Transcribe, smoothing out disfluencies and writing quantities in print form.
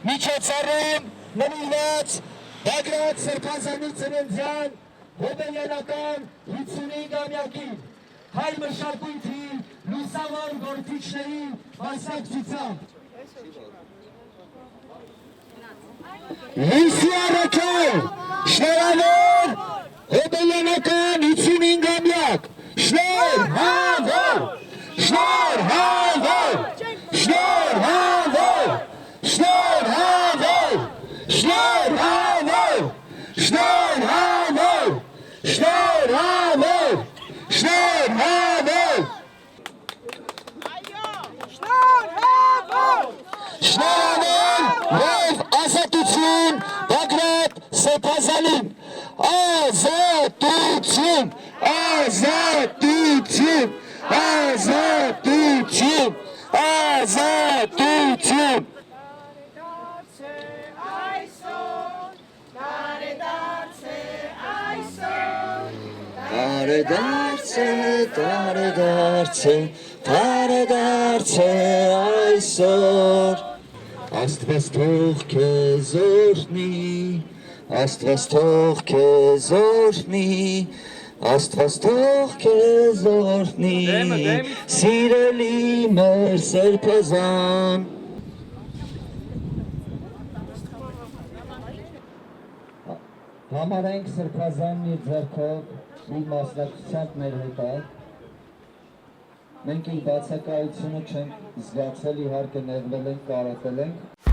միջոցառում նվիրված Բագրատ Սրբազանի ծննդյան հոբելյանական 55-ամյակին հայ մշակույթի լուսավոր գործիչների մասնակցությամբ Լույսի առաքել շնորհավոր հոբելյանական 55-ամյակ շնորհավոր շնորհավոր շնորհավոր շնորհավոր շնորհավոր շնորհավոր շնորհավոր շնորհավոր շնորհավոր ով ազատություն Բագրատ Սրբազանին ազատություն ազատություն ազատություն ազատություն տարեդարձե այսօր Աստված թող քեզ օրհնի Աստված թող քեզ օրհնի Աստված թող քեզ օրհնի Սիրելի մեր Սրբազան Համարենք Սրբազանն իր ձեռքով իր մասնակցությամբ մեր հետ է Մենք իր բացակայությունը չենք զգացել իհարկե նեղվել ենք, կարոտել ենք